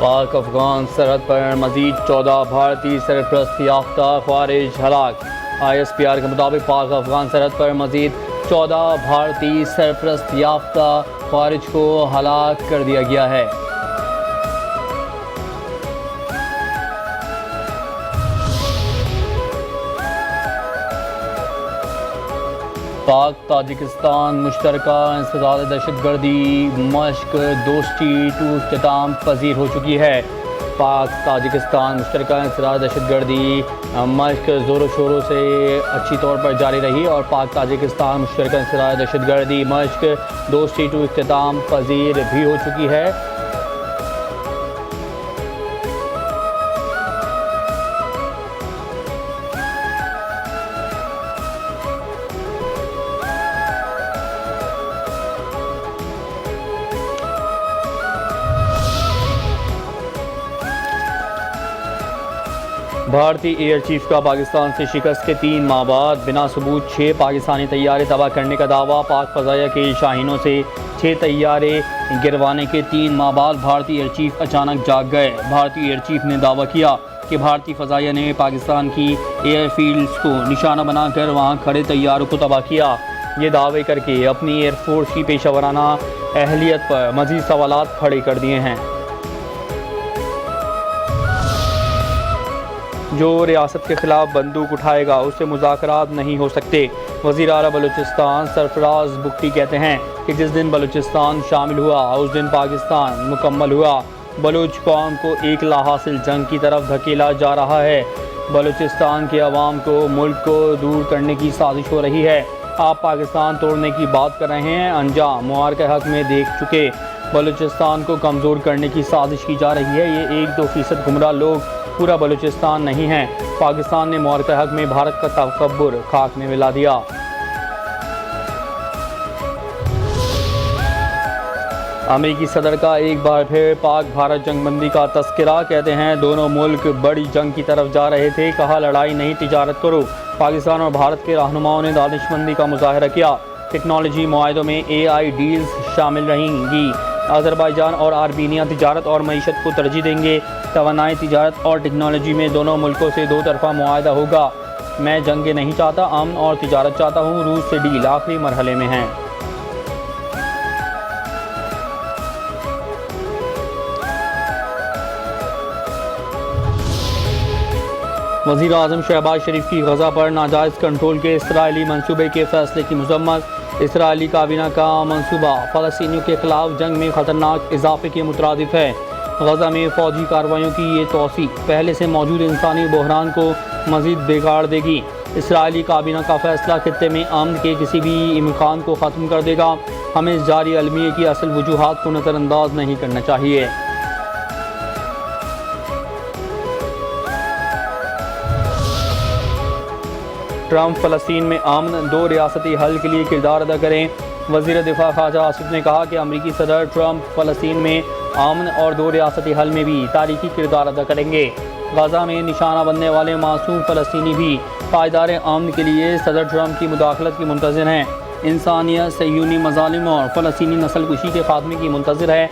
पाक अफगान सरहद पर मजीद 14 भारतीय सरपरस्त याफ्ता ख्वारिज हलाक। ISPR के मुताबिक पाक अफगान सरहद पर मजीद 14 भारतीय सरपरस्त याफ्ता ख्वारिज को हलाक कर दिया गया है। पाक ताजिकिस्तान मुश्तरका इंसदाद दहशतगर्दी मश्क दोस्ती टू इख्तिताम पजीर हो चुकी है। पाक ताजिकिस्तान मुश्तरका इंसदाद दहशतगर्दी मश्क ज़ोरों शोरों से अच्छी तौर पर जारी रही और पाक ताजिकिस्तान मुश्तरका इंसदाद दहशतगर्दी मश्क दोस्ती टू इख्तिताम पजीर भी हो चुकी है। भारतीय एयर चीफ का पाकिस्तान से शिकस्त के 3 माह बाद बिना सबूत 6 पाकिस्तानी तैयारे तबाह करने का दावा। पाक फ़ज़ाइया के शाहीनों से 6 तैयारे गिरवाने के 3 माह बाद भारतीय एयर चीफ अचानक जाग गए। भारतीय एयर चीफ ने दावा किया कि भारतीय फ़ज़ाइया ने पाकिस्तान की एयरफील्ड्स को निशाना बनाकर वहां खड़े तैयारों को तबाह किया। ये दावे करके अपनी एयरफोर्स की पेशा वराना अहलियत पर मज़ीद सवालात खड़े कर दिए हैं। जो रियासत के खिलाफ बंदूक उठाएगा उससे मुज़ाकरात नहीं हो सकते। वज़ीर आला बलूचिस्तान सरफराज बुख्ती कहते हैं कि जिस दिन बलूचिस्तान शामिल हुआ उस दिन पाकिस्तान मुकम्मल हुआ। बलूच कौम को एक लाहासिल जंग की तरफ धकेला जा रहा है। बलूचिस्तान के अवाम को मुल्क को दूर करने की साजिश हो रही है। आप पाकिस्तान तोड़ने की बात कर रहे हैं, अंजाम मुआरके हक में देख चुके। बलूचिस्तान को कमज़ोर करने की साजिश की जा रही है। ये 1-2% गुमराह लोग पूरा बलूचिस्तान नहीं है। पाकिस्तान ने मुआरके हक में भारत का तकब्बुर खाक में मिला दिया। अमेरिकी सदर का एक बार फिर पाक भारत जंगबंदी का तस्करा। कहते हैं दोनों मुल्क बड़ी जंग की तरफ जा रहे थे। कहा लड़ाई नहीं तिजारत करो। पाकिस्तान और भारत के रहनुमाओं ने दानिशमंदी का मुजाहरा किया। टेक्नोलॉजी मुआहदों में AI डील्स शामिल रहेंगी। अज़रबैजान और आर्मीनिया तिजारत और मईशत को तरजीह देंगे। तवानाई तिजारत और टेक्नोलॉजी में दोनों मुल्कों से 2 तरफ़ा मुआहदा होगा। मैं जंगे नहीं चाहता, अमन और तिजारत चाहता हूँ। रूस से डील आखिरी मरहले में है। वज़ीर आज़म शहबाज शरीफ की गज़ा पर नाजायज़ कंट्रोल के इसराइली मंसूबे के फैसले की मज़म्मत। इसराइली काबीना का मंसूबा फ़लस्तीनियों के खिलाफ जंग में ख़तरनाक इजाफे के मुतरादिफ है। गज़ा में फ़ौजी कार्रवाइयों की ये तोसी पहले से मौजूद इंसानी बहरान को मज़ीद बिगाड़ देगी। इसराइली काबीना का फ़ैसला खित्ते में अमन के किसी भी इम्कान को ख़त्म कर देगा। हमें इस जारी अलमिये की असल वजूहात को नज़रअंदाज नहीं करना चाहिए। ट्रंप फ़लस्तीन में अमन 2 रियासती हल के लिए किरदार अदा करें। वज़ीर दिफा ख्वाजा आसिफ ने कहा कि अमरीकी सदर ट्रंप फ़लस्तीन में अमन और 2 रियासती हल में भी तारीखी किरदार अदा करेंगे। गाज़ा में निशाना बनने वाले मासूम फ़लस्तीनी भी पायदार अमन के लिए सदर ट्रंप की मुदाखलत की मुंतज़िर हैं। इंसानियत सह्यूनी मज़ालिम और फ़लस्तीनी नस्लकुशी के खात्मे की मुंतज़िर है।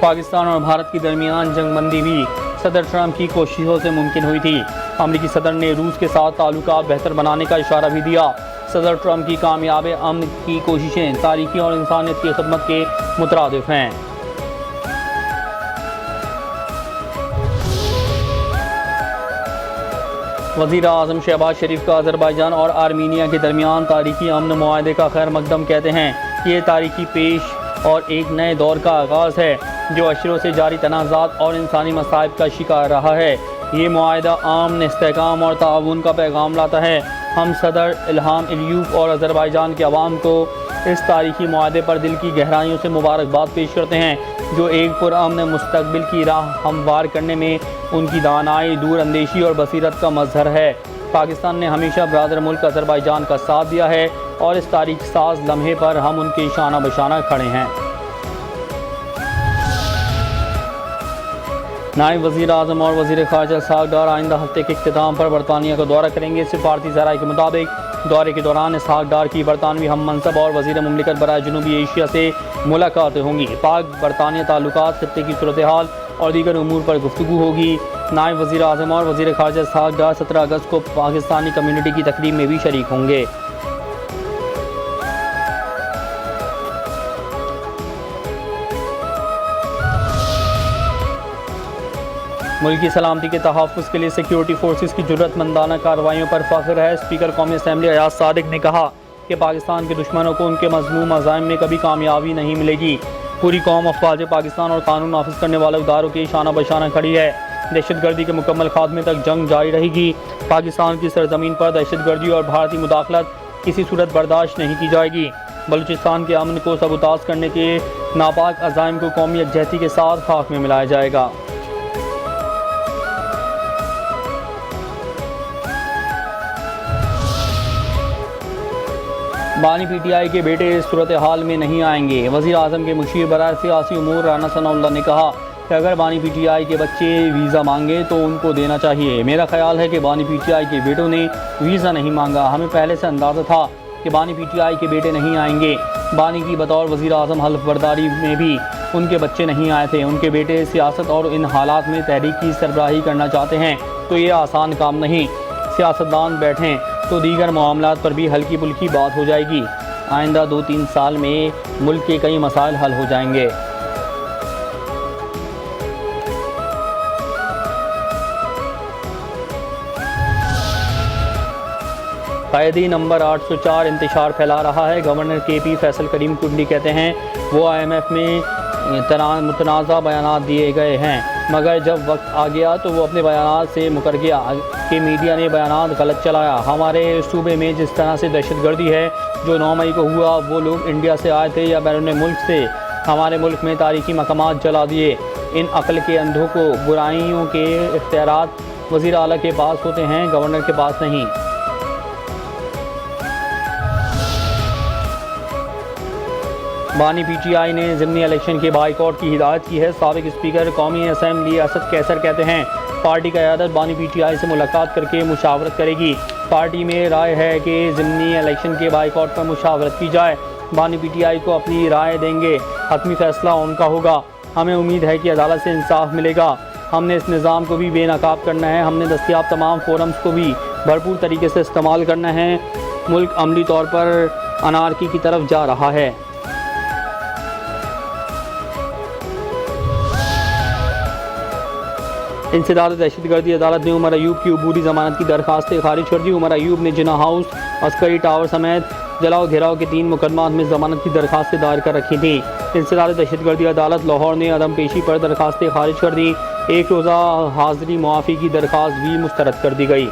पाकिस्तान और भारत के दरमियान जंगबंदी भी सदर ट्रंप की कोशिशों से मुमकिन हुई थी। अमरीकी सदर ने रूस के साथ ताल्लुकात बेहतर बनाने का इशारा भी दिया। सदर ट्रंप की कामयाब अमन की कोशिशें तारीखी और इंसानियत की खिदमत के मुतरादिफ हैं। वज़ीर आज़म शहबाज शरीफ का अज़रबैजान और आर्मीनिया के दरमियान तारीखी अमन मुआहदे का खैर मकदम कहते हैं कि ये तारीखी पेश और एक नए दौर का आगाज़ है जो अशरों से जारी तनाज़ात और इंसानी मसाइब का शिकार रहा है। ये मुआहदा अमन, इस्तेहकाम और ताउन का पैगाम लाता है। हम सदर इल्हाम अलीयव और अज़रबैजान के अवाम को इस तारीखी मुआहदे पर दिल की गहराइयों से मुबारकबाद पेश करते हैं जो एक पुरअमन मुस्तक़बिल की राह हमवार करने में उनकी दानाई, दूर अंदेशी और बसीरत का मज़हर है। पाकिस्तान ने हमेशा बरादर मुल्क अज़रबैजान का साथ दिया है और इस तारीख साज लम्हे पर हम उनके शाना बशाना खड़े हैं। नायब वज़ीर आज़म और वज़ीर ख़ारजा इसहाक़ डार आइंदा हफ्ते के इख्तिताम पर बरतानिया का दौरा करेंगे। सिफारती ज़राए के मुताबिक दौरे के दौरान इसहाक़ डार की बरतानवी हम मनसब और वज़ीर मुमलिकत बराए जनूबी एशिया से मुलाकातें होंगी। पाक बरतानिया ताल्लुकात खित्ते की सूरत हाल और दीगर उमूर पर गुफ्तगू होगी। नायब वज़ीर आज़म और वज़ीर ख़ारजा साहब 17 अगस्त को पाकिस्तानी कम्यूनिटी की तकरीब में भी शरीक होंगे। मुल्क की सलामती के तहफ़्फ़ुज़ के लिए सिक्योरिटी फोर्सेस की जुर्रतमंदाना कार्रवाइयों पर फ़ख्र है। स्पीकर कौमी असम्बली अयाज सादिक ने कहा कि पाकिस्तान के दुश्मनों को उनके मज़मूम अज़ाइम में कभी कामयाबी नहीं मिलेगी। पूरी कौम अफ़वाज पाकिस्तान और कानून नाफिज करने वाले इदारों के शाना बशाना खड़ी है। दहशतगर्दी के मुकम्मल खात्मे तक जंग जारी रहेगी। पाकिस्तान की सरजमीन पर दहशतगर्दी और भारतीय मुदाखलत किसी सूरत बर्दाश्त नहीं की जाएगी। बलूचिस्तान के अमन को सबूताज करने के नापाक अज़ाइम को कौमी यकजहती के साथ खाक में मिलाया जाएगा। बानी PTI के बेटे इस सूरत हाल में नहीं आएंगे। वज़ीर आज़म के मुशीर बराए सियासी उमूर राना सनाउल्लाह ने कहा कि अगर बानी PTI के बच्चे वीज़ा मांगे तो उनको देना चाहिए। मेरा ख्याल है कि बानी PTI के बेटों ने वीज़ा नहीं मांगा। हमें पहले से अंदाज़ा था कि बानी PTI के बेटे नहीं आएंगे। बानी की बतौर वज़ीर आज़म हल्फ बर्दारी में भी उनके बच्चे नहीं आए थे। उनके बेटे सियासत और इन हालात में तहरीक की सरबराही करना चाहते हैं तो ये आसान काम नहीं। सियासतदान बैठें तो दीगर मामलात पर भी हल्की फुल्की बात हो जाएगी। आइंदा 2-3 साल में मुल्क के कई मसाइल हल हो जाएंगे। कैदी नंबर 804 इंतशार फैला रहा है। गवर्नर KP फैसल करीम कुंडी कहते हैं वो IMF में मुतनाज़ा बयानात दिए गए हैं, मगर जब वक्त आ गया तो वो अपने बयानात से मुकर गया कि मीडिया ने बयानात गलत चलाया। हमारे सूबे में जिस तरह से दहशतगर्दी है जो 9 मई को हुआ, वो लोग इंडिया से आए थे या बैरून मुल्क से। हमारे मुल्क में तारीखी मकामात जला दिए। इन अक्ल के अंधों को बुराइयों के इख्तियारात वज़ीर आला के पास होते हैं, गवर्नर के पास नहीं। बानी PTI ने ज़िमनी इलेक्शन के बाइकआउट की हिदायत की है। साबिक स्पीकर कौमी असम्बली असद कैसर कहते हैं पार्टी का क़यादत बानी PTI से मुलाकात करके मुशावरत करेगी। पार्टी में राय है कि ज़िमनी इलेक्शन के बाइकआउट पर मुशावरत की जाए। बानी PTI को अपनी राय देंगे, हतमी फ़ैसला उनका होगा। हमें उम्मीद है कि अदालत से इंसाफ मिलेगा। हमने इस निज़ाम को भी बेनकाब करना है। हमने दस्तियाब तमाम फोरम्स को भी भरपूर तरीके से इस्तेमाल करना है। मुल्क अमली तौर पर अनारकी की तरफ जा रहा है। इंसदाद दहशतगर्दी अदालत ने उमर अयूब की अबूरी ज़मानत की दरख्वास्तें खारिज कर दी। उमर अयूब ने जिना हाउस, अस्करी टावर समेत जलाओ घेराव के 3 मुकदमात में ज़मानत की दरख्वास्तें दायर कर रखी थी। इंसदाद दहशतगर्दी अदालत लाहौर ने अदम पेशी पर दरख्वास्तें खारिज कर दी। एक रोज़ा हाज़री मुआफ़ी की दरख्वास्त भी मुस्तरद कर दी गई।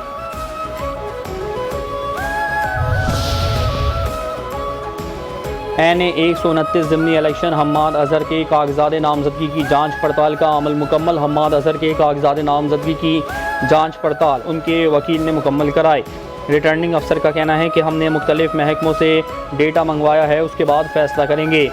NA 129 ज़िमनी इलेक्शन हम्माद अज़हर के कागज़ात नामज़दगी की जांच पड़ताल का अमल मुकम्मल। हम्माद अज़हर के कागज़ात नामज़दगी की जांच पड़ताल उनके वकील ने मुकम्मल कराई। रिटर्निंग अफसर का कहना है कि हमने मुख्तलिफ महकमों से डेटा मंगवाया है, उसके बाद फ़ैसला करेंगे।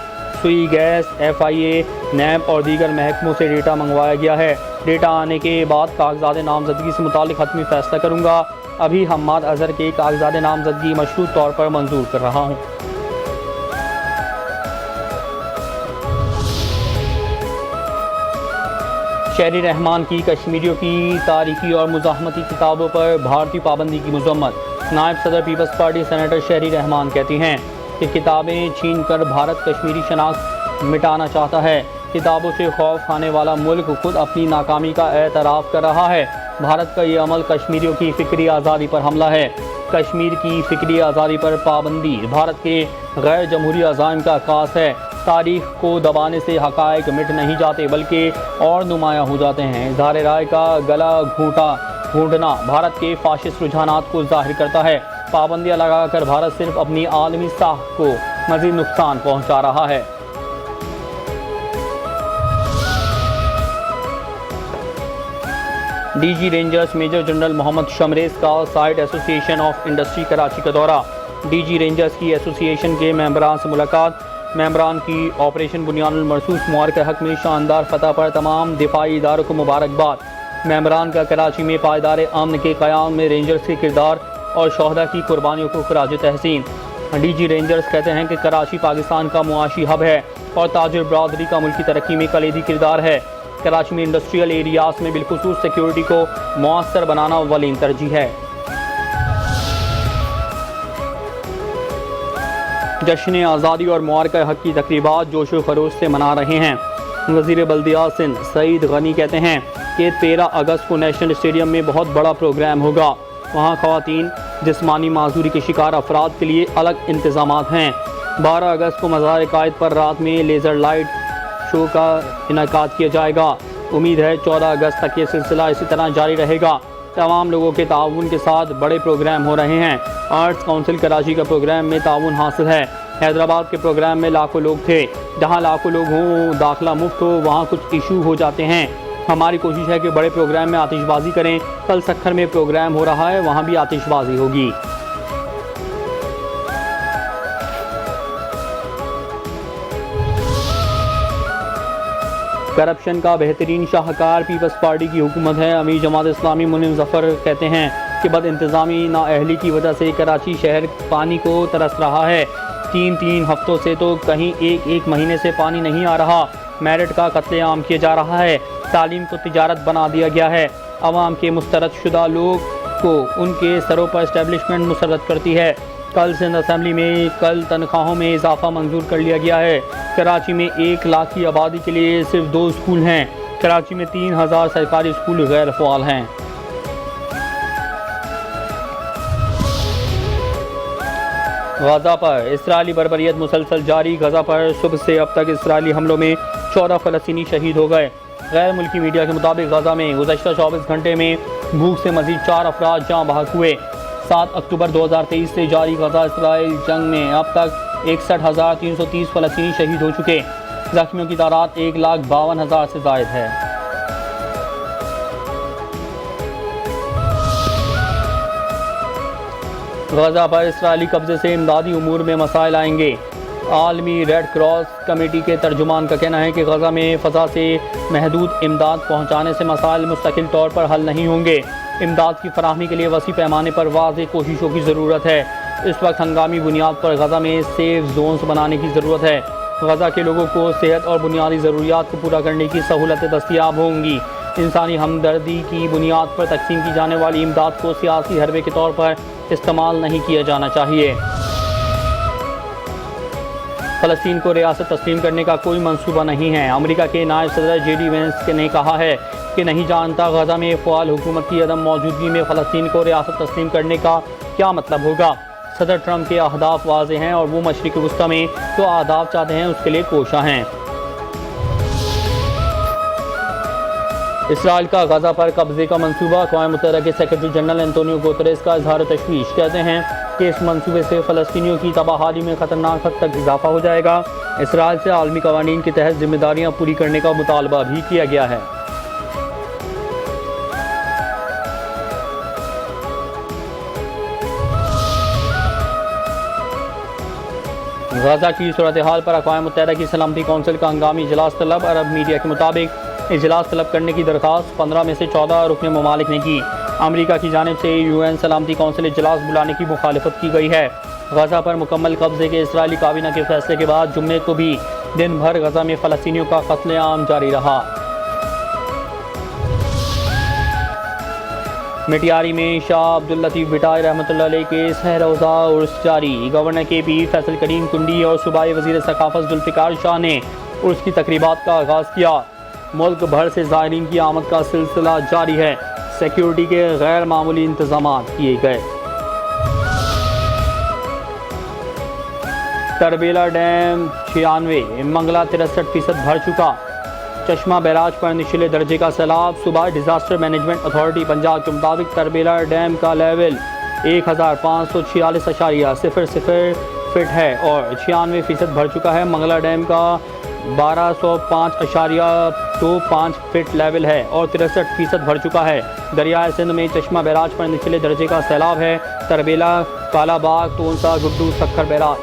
सुई गैस, FIA, NAB और दीगर महकमों से डेटा मंगवाया गया है। डेटा आने के बाद कागज़ात नामज़दगी से मुतालिक हतमी फ़ैसला करूँगा। अभी हम्माद अज़हर के कागज़ात नामज़दगी मशरूत तौर पर मंजूर कर रहा हूँ। शहरी रहमान की कश्मीरियों की तारीखी और मुज़ाहमती किताबों पर भारतीय पाबंदी की मज़म्मत। नायब सदर पीपल्स पार्टी सेनेटर शहरी रहमान कहती हैं कि किताबें छीन कर भारत कश्मीरी शनाख्त मिटाना चाहता है। किताबों से खौफ खाने वाला मुल्क खुद अपनी नाकामी का एतराफ़ कर रहा है। भारत का ये अमल कश्मीरियों की फ़िक्री आज़ादी पर हमला है। कश्मीर की फ़िक्री आज़ादी पर पाबंदी भारत के गैर जमहूरी अज़ाइम का अक्कास है। तारीख़ को दबाने से हक़ाइक़ मिट नहीं जाते बल्कि और नुमायाँ हो जाते हैं। इज़हार राय का गला घूंटना भारत के फ़ाशिस्ट रुझानात को ज़ाहिर करता है। पाबंदियाँ लगाकर भारत सिर्फ अपनी आलमी साख को मज़ीद नुकसान पहुँचा रहा है। DG rangers major general Mohammad Shamrez का SITE association of industry Karachi का दौरा। DG रेंजर्स की एसोसिएशन के मेंबरान से मुलाकात। मेंबरान की ऑपरेशन बुनियानुल मरसूस मुआर के हक़ में शानदार फतह पर तमाम दिफाई इदारों को मुबारकबाद। मेंबरान का कराची में पायदार अमन के क़याम में रेंजर्स के किरदार और शोहदा की कुर्बानियों को खराज तहसीन। DG रेंजर्स कहते हैं कि कराची पाकिस्तान का मुआशी हब है और ताजिर बरादरी का मुल्की तरक्की में कलीदी किरदार है। कराची में इंडस्ट्रियल एरियाज में बिलखुसूस सिक्योरिटी को मौसर बनाना अव्वलीन तरजीह है। जश्न आज़ादी और मुबारक हक की तकरीबात जोश व खरोश से मना रहे हैं। वज़ीर बल्दियात सिंध सईद गनी कहते हैं कि 13 अगस्त को नेशनल स्टेडियम में बहुत बड़ा प्रोग्राम होगा। वहाँ ख़वातीन जिस्मानी माजूरी के शिकार अफराद के लिए अलग इंतज़ामात हैं। 12 अगस्त को मज़ार कायद पर रात में लेज़र लाइट शो का इनेकाद किया जाएगा। उम्मीद है 14 अगस्त तक ये सिलसिला इसी तरह जारी रहेगा। तमाम लोगों के ताउन के साथ बड़े प्रोग्राम हो रहे हैं। आर्ट्स काउंसिल कराची का प्रोग्राम में ताउन हासिल है। हैदराबाद के प्रोग्राम में लाखों लोग थे। जहां लाखों लोग हों, दाखिला मुफ्त हो, वहां कुछ इशू हो जाते हैं। हमारी कोशिश है कि बड़े प्रोग्राम में आतिशबाजी करें। कल सक्खर में प्रोग्राम हो रहा है, वहां भी आतिशबाजी होगी। करप्शन का बेहतरीन शाहकार पीपल्स पार्टी की हुकूमत है। अमीर जमात इस्लामी मुनीम जफ़र कहते हैं कि बद इंतज़ामी नाअहली की वजह से कराची शहर पानी को तरस रहा है। 3 हफ्तों से तो कहीं एक महीने से पानी नहीं आ रहा। मेरिट का कत्लेआम किया जा रहा है। तालीम को तिजारत बना दिया गया है। अवाम के मुस्तरद शुदा लोग को उनके सरों पर इस्टेब्लिशमेंट मुसर्रद करती है। कल सिंध असम्बली में कल तनख्वाहों में इजाफा मंजूर कर लिया गया है। कराची में 1 लाख की आबादी के लिए सिर्फ 2 स्कूल हैं। कराची में 3000 सरकारी स्कूल गैर फ़ाल हैं। गजा पर इसराइली बर्बरियत मुसलसल जारी। गजा पर सुबह से अब तक इसराइली हमलों में 14 फ़लस्तीनी शहीद हो गए। गैर मुल्की मीडिया के मुताबिक गजा में गुज़श्ता 24 घंटे में भूख से मज़ीद 4 अफराद जाँ बहक हुए। 7 अक्टूबर 2023 से जारी गजा इसराइल जंग में अब तक 61,330 फ़लस्तीनी शहीद हो चुके। ज़ख्मियों की तादाद 1,52,000 से ज़ायद है। गजा पर इसराइली कब्जे से इमदादी उमूर में मसाइल आएंगे। आलमी रेड क्रॉस कमेटी के तर्जुमान का कहना है कि गजा में फ़ज़ा से महदूद इमदाद पहुँचाने से मसाइल मुस्तकिल तौर पर हल नहीं होंगे। इमदाद की फराहमी के लिए वसी पैमाने पर वाज़ेह कोशिशों की ज़रूरत है। इस वक्त हंगामी बुनियाद पर गजा में सेफ जोन्स बनाने की ज़रूरत है। गजा के लोगों को सेहत और बुनियादी ज़रूरियात को पूरा करने की सहूलतें दस्तियाब होंगी। इंसानी हमदर्दी की बुनियाद पर तकसीम की जाने वाली इमदाद को सियासी हरबे के तौर पर इस्तेमाल नहीं किया जाना चाहिए। फ़लस्तीन को रियासत तस्लीम करने का कोई मंसूबा नहीं है। अमेरिका के नायब सदर JD वेंस ने कहा है कि नहीं जानता गजा में फ़आल हुकूमत की अदम मौजूदगी में फ़लस्तीन को रियासत तस्लीम करने का क्या मतलब होगा। सदर ट्रंप के अहदाफ वाज़ेह हैं और वो मशरिक़ वस्ता में जो अहदाफ चाहते हैं उसके लिए कोशा हैं। इसराइल का गजा पर कब्जे का मंसूबा। अक़वाम मुत्तहिदा के सेक्रेटरी जनरल एंटोनियो गुतेरेस का इज़हार तशवीश। कहते हैं कि इस मंसूबे से फ़लस्तीनियों की तबाहाली में ख़तरनाक हद तक इजाफा हो जाएगा। इसराइल से आलमी क़वानीन के तहत जिम्मेदारियाँ पूरी करने का मुतालबा भी किया गया है। गजा की सूरत हाल पर अक़वाम मुत्तहिदा की सलामती कौंसिल का हंगामी इजलास तलब। अरब मीडिया के मुताबिक इजलास तलब करने की दरख्वास्त 15 में से 14 रुकन ममालिक ने की। अमेरिका की जानिब से UN सलामती कौंसिल इजलास बुलाने की मुखालफत की गई है। गजा पर मुकम्मल कब्जे के इसराइली काबीना के फैसले के बाद जुम्मे को भी दिन भर गजा में फ़लस्तीनियों का कत्लेआम जारी रहा। मिटियारी में शाह अब्दुल लतीफ़ बिटाई रहमतुल्लाह अलैह के सहरोज़ा उर्स जारी। गवर्नर KP फैसल करीम कुंडी और सूबाई वज़ीर सकाफ़त जुल्फ़िकार शाह ने उर्स की तकरीबात का आगाज़ किया। मुल्क भर से ज़ायरीन की आमद का सिलसिला जारी है। सिक्योरिटी के गैर मामूली इंतज़ामात किए गए। तरबेला डैम 96, मंगला 63% भर चुका। चश्मा बैराज पर निचले दर्जे का सैलाब। सूबाई डिज़ास्टर मैनेजमेंट अथॉरिटी पंजाब के मुताबिक तरबेला डैम का लेवल 1546.00 फिट है और 96% भर चुका है। मंगला डैम का 1205.25 फिट लेवल है और 63% भर चुका है। दरियाए सिंध में चश्मा बैराज पर निचले दर्जे का सैलाब है। तरबेला, कालाबाग, तोनसा, गुड्डू, सक्खर बैराज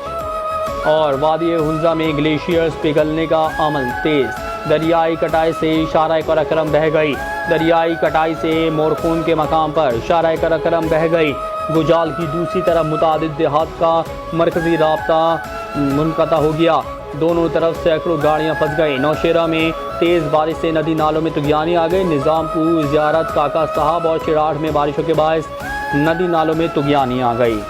और वादी हुंजा में ग्लेशियर्स पिघलने का अमल तेज़। दरियाई कटाई से शाहराह कराकरम बह गई। दरियाई कटाई से मोरखून के मकाम पर शाहराह कराकरम बह गई। गुजाल की दूसरी तरफ मुतादिद देहात का मरकज़ी राब्ता मुनक़ता हो गया। दोनों तरफ सैकड़ों गाड़ियाँ फंस गई। नौशेरा में तेज़ बारिश से नदी नालों में तुगयानी आ गई। निज़ामपुर, ज़ियारत, काका साहब और चिराड़ में बारिशों के बायस नदी नालों में तुगयानी आ गई।